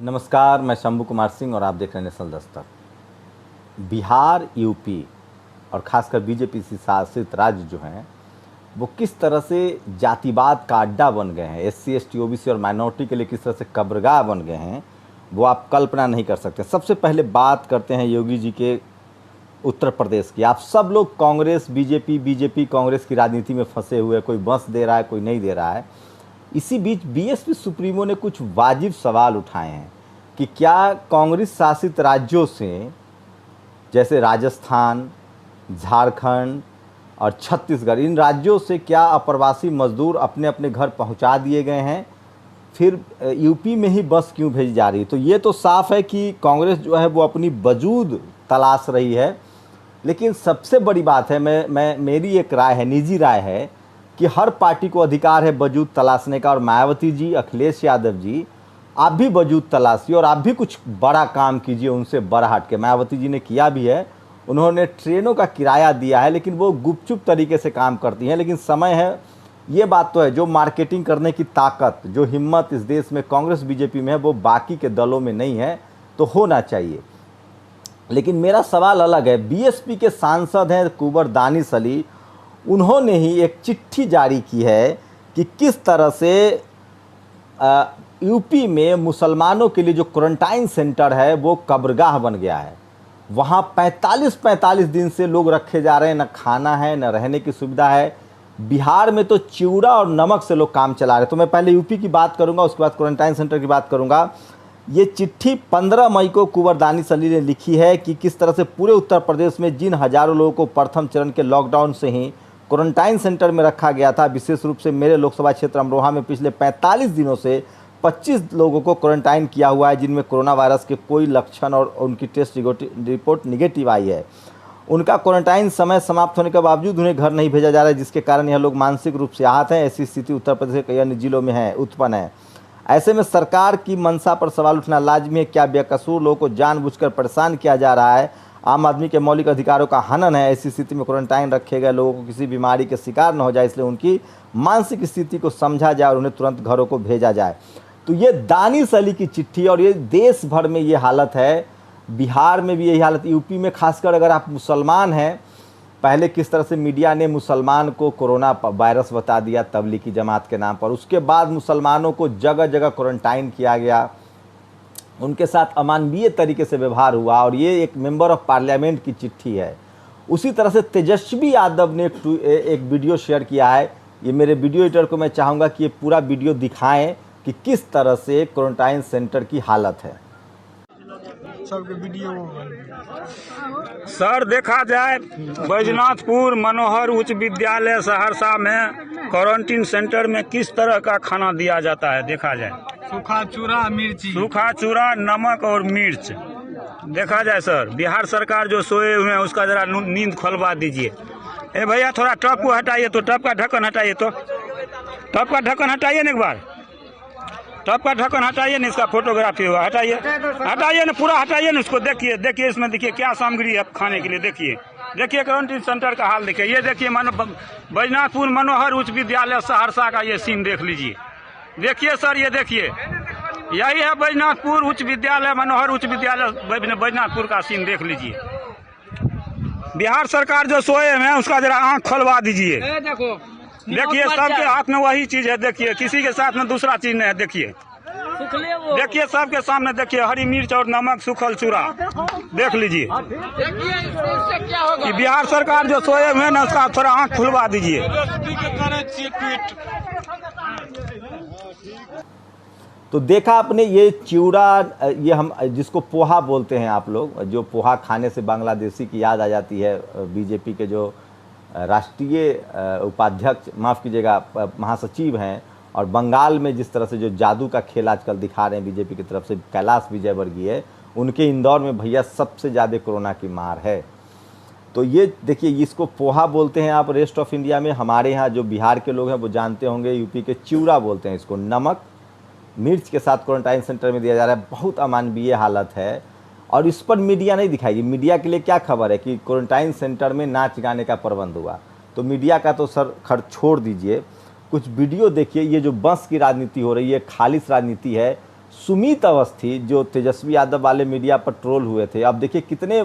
नमस्कार, मैं शंभू कुमार सिंह और आप देख रहे हैं नेशनल दस्तक। बिहार, यूपी और खासकर बीजेपी से शासित राज्य जो हैं वो किस तरह से जातिवाद का अड्डा बन गए हैं, एससी, एसटी, ओबीसी और माइनॉरिटी के लिए किस तरह से कब्रगाह बन गए हैं, वो आप कल्पना नहीं कर सकते। सबसे पहले बात करते हैं योगी जी के उत्तर प्रदेश की। आप सब लोग कांग्रेस, बीजेपी कांग्रेस की राजनीति में फंसे हुए, कोई बंस दे रहा है, कोई नहीं दे रहा है। इसी बीच बीएसपी सुप्रीमो ने कुछ वाजिब सवाल उठाए हैं कि क्या कांग्रेस शासित राज्यों से जैसे राजस्थान, झारखंड और छत्तीसगढ़, इन राज्यों से क्या अप्रवासी मजदूर अपने अपने घर पहुंचा दिए गए हैं, फिर यूपी में ही बस क्यों भेजी जा रही है। तो ये तो साफ है कि कांग्रेस जो है वो अपनी वजूद तलाश रही है। लेकिन सबसे बड़ी बात है, मेरी एक राय है, निजी राय है, कि हर पार्टी को अधिकार है वजूद तलाशने का। और मायावती जी, अखिलेश यादव जी, आप भी वजूद तलाशिए और आप भी कुछ बड़ा काम कीजिए उनसे बड़ा हट के। मायावती जी ने किया भी है, उन्होंने ट्रेनों का किराया दिया है, लेकिन वो गुपचुप तरीके से काम करती हैं। लेकिन समय है, ये बात तो है, जो मार्केटिंग करने की ताकत, जो हिम्मत इस देश में कांग्रेस बीजेपी में है वो बाकी के दलों में नहीं है, तो होना चाहिए। लेकिन मेरा सवाल अलग है। बीएसपी के सांसद हैं कुंवर दानिश अली, उन्होंने ही एक चिट्ठी जारी की है कि किस तरह से यूपी में मुसलमानों के लिए जो क्वारंटाइन सेंटर है वो कब्रगाह बन गया है। वहाँ 45 दिन से लोग रखे जा रहे हैं, न खाना है न रहने की सुविधा है। बिहार में तो चिवड़ा और नमक से लोग काम चला रहे हैं। तो मैं पहले यूपी की बात करूंगा, उसके बाद क्वारंटाइन सेंटर की बात करूंगा। ये चिट्ठी 15 मई को कुंवर दानिश अली ने लिखी है कि किस तरह से पूरे उत्तर प्रदेश में जिन हजारों लोगों को प्रथम चरण के लॉकडाउन से ही क्वारंटाइन सेंटर में रखा गया था, विशेष रूप से मेरे लोकसभा क्षेत्र अमरोहा में पिछले 45 दिनों से 25 लोगों को क्वारंटाइन किया हुआ है, जिनमें कोरोना वायरस के कोई लक्षण और उनकी टेस्ट रिपोर्ट निगेटिव आई है। उनका क्वारंटाइन समय समाप्त होने के बावजूद उन्हें घर नहीं भेजा जा रहा है, जिसके कारण यह लोग मानसिक रूप से आहत हैं। ऐसी स्थिति उत्तर प्रदेश के कई अन्य जिलों में है, उत्पन्न है। ऐसे में सरकार की मंशा पर सवाल उठना लाजमी है। क्या बेकसूर लोगों को जानबूझकर परेशान किया जा रहा है? आम आदमी के मौलिक अधिकारों का हनन है। ऐसी स्थिति में क्वारंटाइन रखे गए लोगों को किसी बीमारी के शिकार न हो जाए, इसलिए उनकी मानसिक स्थिति को समझा जाए और उन्हें तुरंत घरों को भेजा जाए। तो ये दानिश अली की चिट्ठी, और ये देश भर में ये हालत है, बिहार में भी यही हालत, यूपी में खासकर अगर आप मुसलमान हैं। पहले किस तरह से मीडिया ने मुसलमान को कोरोना वायरस बता दिया तबलीगी जमात के नाम पर, उसके बाद मुसलमानों को जगह जगह क्वारंटाइन किया गया, उनके साथ अमानवीय तरीके से व्यवहार हुआ। और ये एक मेंबर ऑफ पार्लियामेंट की चिट्ठी है। उसी तरह से तेजस्वी यादव ने एक वीडियो शेयर किया है। ये मेरे वीडियो एडिटर को मैं चाहूँगा कि ये पूरा वीडियो दिखाएं कि किस तरह से क्वारंटाइन सेंटर की हालत है। सर, देखा जाए बैजनाथपुर मनोहर उच्च विद्यालय सहरसा में क्वारंटीन सेंटर में किस तरह का खाना दिया जाता है, देखा जाए। सूखा चूरा, मिर्ची, सूखा चूरा, नमक और मिर्च। देखा जाए सर, बिहार सरकार जो सोए हुए हैं उसका जरा नींद खुलवा दीजिए। ए भैया, थोड़ा टप को हटाइए, तो टप का ढक्कन हटाइए, तो टप का ढक्कन हटाइए ना, एक बार टप का ढक्कन हटाइए ना, इसका फोटोग्राफी हुआ, हटाइए हटाइए ना, पूरा हटाइए ना उसको। देखिए देखिए, इसमें देखिए क्या सामग्री है खाने के लिए। देखिए देखिए क्वारंटीन सेंटर का हाल देखिए। ये देखिए बैजनाथपुर मनोहर उच्च विद्यालय सहरसा का ये सीन देख लीजिए। देखिए सर, ये देखिए, यही है बैजनाथपुर उच्च विद्यालय, मनोहर उच्च विद्यालय बैजनाथपुर का सीन देख लीजिए। बिहार सरकार जो सोए हैं उसका जरा आंख खोलवा दीजिए। देखिए सबके हाथ में वही चीज है। देखिए किसी के साथ में दूसरा चीज नहीं है। देखिए देखिए सबके सामने देखिए, हरी मिर्च और नमक, सूखल चूरा। देख लीजिए कि बिहार सरकार जो सोए हुए ना उसका थोड़ा आंख खुलवा दीजिए। तो देखा आपने, ये चिवड़ा, ये हम जिसको पोहा बोलते हैं आप लोग, जो पोहा खाने से बांग्लादेशी की याद आ जाती है। बीजेपी के जो राष्ट्रीय उपाध्यक्ष, माफ़ कीजिएगा, महासचिव हैं, और बंगाल में जिस तरह से जो जादू का खेल आजकल दिखा रहे हैं बीजेपी की तरफ से कैलाश विजयवर्गीय, उनके इंदौर में भैया सबसे ज़्यादा कोरोना की मार है। तो ये देखिए, इसको पोहा बोलते हैं आप रेस्ट ऑफ इंडिया में। हमारे यहाँ जो बिहार के लोग हैं वो जानते होंगे, यूपी के चिवड़ा बोलते हैं इसको। नमक मिर्च के साथ क्वारंटाइन सेंटर में दिया जा रहा है। बहुत अमानवीय हालत है, और इस पर मीडिया नहीं दिखाएगी। मीडिया के लिए क्या खबर है कि क्वारंटाइन सेंटर में नाच गाने का प्रबंध हुआ। तो मीडिया का तो सर खर्च छोड़ दीजिए, कुछ वीडियो देखिए। ये जो बंस की राजनीति हो रही है, खालिश राजनीति है। सुमीत अवस्थी जो तेजस्वी यादव वाले मीडिया पर ट्रोल हुए थे, अब देखिए कितने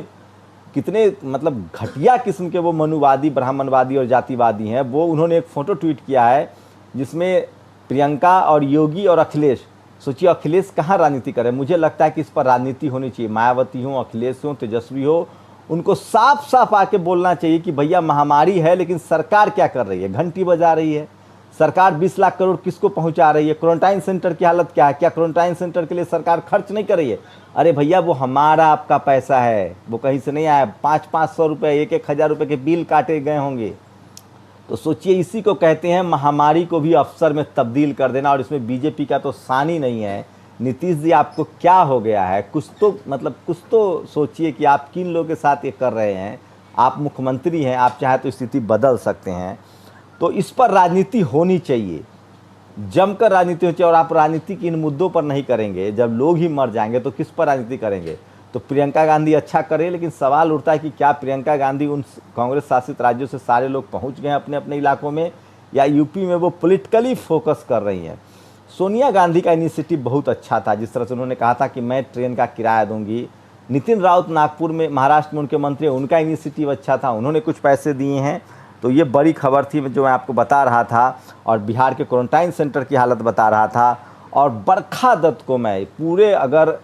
कितने मतलब घटिया किस्म के वो मनुवादी, ब्राह्मणवादी और जातिवादी हैं। वो उन्होंने एक फ़ोटो ट्वीट किया है जिसमें प्रियंका और योगी और अखिलेश, सोचिए अखिलेश कहाँ राजनीति करे। मुझे लगता है कि इस पर राजनीति होनी चाहिए। मायावती हो, अखिलेश हो, तेजस्वी हो, उनको साफ साफ आके बोलना चाहिए कि भैया महामारी है लेकिन सरकार क्या कर रही है, घंटी बजा रही है। सरकार 20 लाख करोड़ किसको पहुंचा रही है? क्वारंटाइन सेंटर की हालत क्या है? क्या क्वारंटाइन सेंटर के लिए सरकार खर्च नहीं कर रही है? अरे भैया वो हमारा आपका पैसा है, वो कहीं से नहीं आया। 500-500 रुपये, 1-1 हज़ार रुपये के बिल काटे गए होंगे। तो सोचिए, इसी को कहते हैं महामारी को भी अवसर में तब्दील कर देना। और इसमें बीजेपी का तो सानी नहीं है। नीतीश जी आपको क्या हो गया है? कुछ तो सोचिए कि आप किन लोगों के साथ ये कर रहे हैं। आप मुख्यमंत्री हैं, आप चाहे तो स्थिति बदल सकते हैं। तो इस पर राजनीति होनी चाहिए, जमकर राजनीति होनी चाहिए। और आप राजनीति इन मुद्दों पर नहीं करेंगे, जब लोग ही मर जाएंगे तो किस पर राजनीति करेंगे? तो प्रियंका गांधी अच्छा करे, लेकिन सवाल उठता है कि क्या प्रियंका गांधी उन कांग्रेस शासित राज्यों से सारे लोग पहुंच गए अपने अपने इलाकों में, या यूपी में वो पॉलिटिकली फोकस कर रही हैं? सोनिया गांधी का इनिशिएटिव बहुत अच्छा था, जिस तरह से उन्होंने कहा था कि मैं ट्रेन का किराया दूंगी। नितिन राउत नागपुर में, महाराष्ट्र में उनके मंत्री, उनका इनिशिएटिव अच्छा था, उन्होंने कुछ पैसे दिए हैं। तो ये बड़ी खबर थी जो मैं आपको बता रहा था। और बिहार के क्वारंटाइन सेंटर की हालत बता रहा था। और बरखा दत्त को मैं पूरे, अगर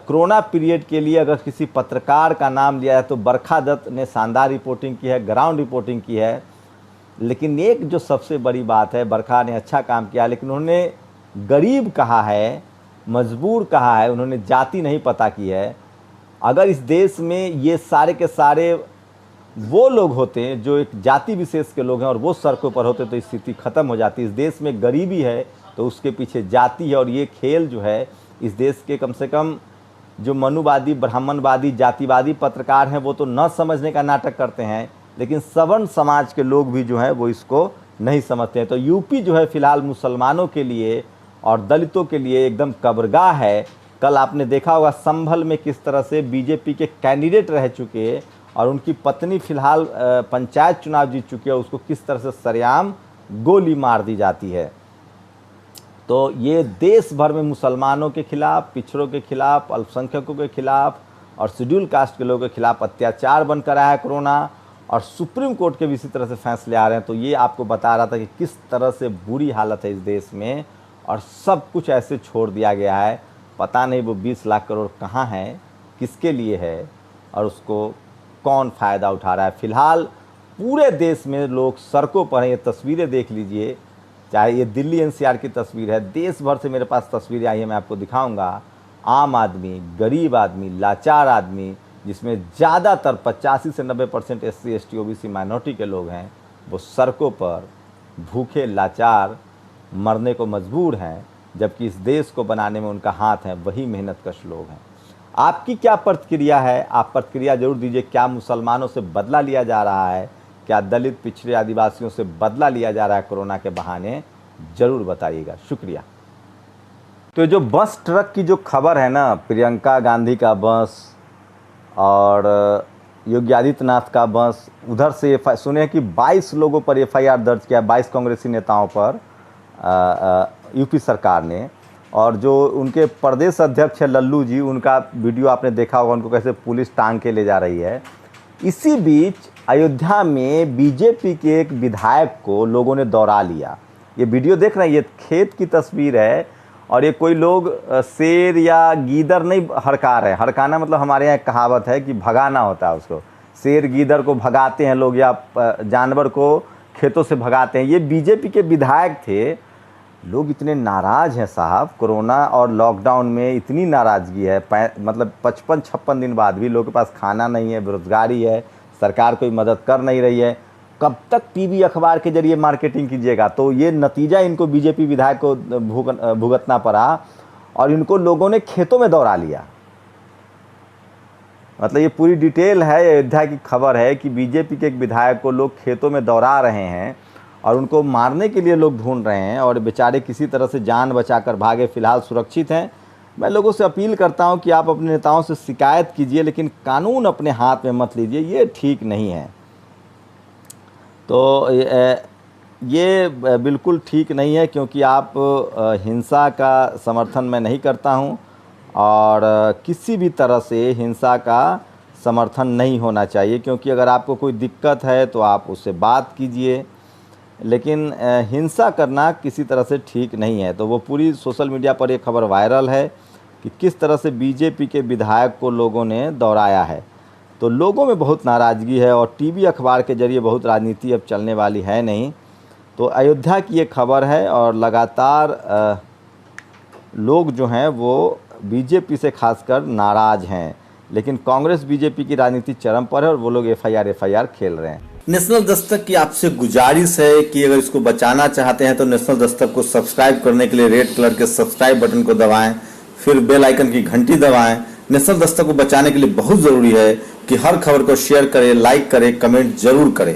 कोरोना पीरियड के लिए अगर किसी पत्रकार का नाम लिया है तो बरखा दत्त ने शानदार रिपोर्टिंग की है, ग्राउंड रिपोर्टिंग की है। लेकिन एक जो सबसे बड़ी बात है, बरखा ने अच्छा काम किया, लेकिन उन्होंने गरीब कहा है, मजबूर कहा है, उन्होंने जाति नहीं पता की है। अगर इस देश में ये सारे के सारे वो लोग होते हैं जो एक जाति विशेष के लोग हैं और वो सड़कों पर होते तो स्थिति ख़त्म हो जाती। इस देश में गरीबी है तो उसके पीछे जाति है। और ये खेल जो है इस देश के कम से कम जो मनुवादी, ब्राह्मणवादी, जातिवादी पत्रकार हैं वो तो न समझने का नाटक करते हैं, लेकिन सवर्ण समाज के लोग भी जो है वो इसको नहीं समझते हैं। तो यूपी जो है फिलहाल मुसलमानों के लिए और दलितों के लिए एकदम कब्रगाह है। कल आपने देखा होगा संभल में किस तरह से बीजेपी के कैंडिडेट रह चुके और उनकी पत्नी फिलहाल पंचायत चुनाव जीत चुकी है, उसको किस तरह से सरेआम गोली मार दी जाती है। तो ये देश भर में मुसलमानों के खिलाफ, पिछड़ों के खिलाफ, अल्पसंख्यकों के खिलाफ और शेड्यूल कास्ट के लोगों के खिलाफ अत्याचार बनकर आया है कोरोना। और सुप्रीम कोर्ट के भी इसी तरह से फैसले आ रहे हैं। तो ये आपको बता रहा था कि किस तरह से बुरी हालत है इस देश में और सब कुछ ऐसे छोड़ दिया गया है। पता नहीं वो 20 लाख करोड़ कहाँ है, किसके लिए है और उसको कौन फ़ायदा उठा रहा है। फिलहाल पूरे देश में लोग सड़कों पर हैं। ये तस्वीरें देख लीजिए, चाहे ये दिल्ली एनसीआर की तस्वीर है, देश भर से मेरे पास तस्वीरें आई हैं, मैं आपको दिखाऊंगा। आम आदमी, गरीब आदमी, लाचार आदमी, जिसमें ज़्यादातर 85 से 90% SC ST OBC माइनॉरिटी के लोग हैं, वो सड़कों पर भूखे लाचार मरने को मजबूर हैं। जबकि इस देश को बनाने में उनका हाथ है, वही मेहनतकश लोग हैं। आपकी क्या प्रतिक्रिया है? आप प्रतिक्रिया जरूर दीजिए। क्या मुसलमानों से बदला लिया जा रहा है? क्या दलित, पिछड़े, आदिवासियों से बदला लिया जा रहा है कोरोना के बहाने? ज़रूर बताइएगा। शुक्रिया। तो जो बस ट्रक की जो खबर है ना, प्रियंका गांधी का बस और योगी आदित्यनाथ का बस, उधर से सुने कि 22 लोगों पर FIR दर्ज किया, 22 कांग्रेसी नेताओं पर यूपी सरकार ने। और जो उनके प्रदेश अध्यक्ष है लल्लू जी, उनका वीडियो आपने देखा होगा, उनको कैसे पुलिस टांग के ले जा रही है। इसी बीच अयोध्या में बीजेपी के एक विधायक को लोगों ने दौड़ा लिया। ये वीडियो देख रहे हैं, ये खेत की तस्वीर है और ये कोई लोग शेर या गीदड़ नहीं हड़का रहे हैं। हड़काना मतलब हमारे यहाँ एक कहावत है कि भगाना होता है उसको। शेर गीदड़ को भगाते हैं लोग या जानवर को खेतों से भगाते हैं। ये बीजेपी के विधायक थे। लोग इतने नाराज़ हैं साहब, कोरोना और लॉकडाउन में इतनी नाराज़गी है। मतलब 55-56 दिन बाद भी लोगों के पास खाना नहीं है, बेरोजगारी है, सरकार कोई मदद कर नहीं रही है। कब तक टीवी अखबार के जरिए मार्केटिंग कीजिएगा? तो ये नतीजा इनको बीजेपी विधायक को भुगतना पड़ा और इनको लोगों ने खेतों में दौड़ा लिया। मतलब ये पूरी डिटेल है, अयोध्या की खबर है कि बीजेपी के एक विधायक को लोग खेतों में दौड़ा रहे हैं और उनको मारने के लिए लोग ढूंढ रहे हैं और बेचारे किसी तरह से जान बचाकर भागे। फिलहाल सुरक्षित हैं। मैं लोगों से अपील करता हूं कि आप अपने नेताओं से शिकायत कीजिए, लेकिन कानून अपने हाथ में मत लीजिए, ये ठीक नहीं है। तो ये बिल्कुल ठीक नहीं है, क्योंकि आप हिंसा का समर्थन मैं नहीं करता हूं और किसी भी तरह से हिंसा का समर्थन नहीं होना चाहिए, क्योंकि अगर आपको कोई दिक्कत है तो आप उससे बात कीजिए, लेकिन हिंसा करना किसी तरह से ठीक नहीं है। तो वो पूरी सोशल मीडिया पर एक खबर वायरल है कि किस तरह से बीजेपी के विधायक को लोगों ने दौड़ाया है। तो लोगों में बहुत नाराज़गी है और टीवी अखबार के जरिए बहुत राजनीति अब चलने वाली है नहीं। तो अयोध्या की ये खबर है और लगातार लोग जो हैं वो बीजेपी से खासकर नाराज़ हैं, लेकिन कांग्रेस बीजेपी की राजनीति चरम पर है और वो लोग एफआईआर खेल रहे हैं। नेशनल दस्तक की आपसे गुजारिश है कि अगर इसको बचाना चाहते हैं तो नेशनल दस्तक को सब्सक्राइब करने के लिए रेड कलर के सब्सक्राइब बटन को दबाएं, फिर बेल आइकन की घंटी दबाएं। नेशनल दस्तक को बचाने के लिए बहुत ज़रूरी है कि हर खबर को शेयर करें, लाइक करें, कमेंट जरूर करें।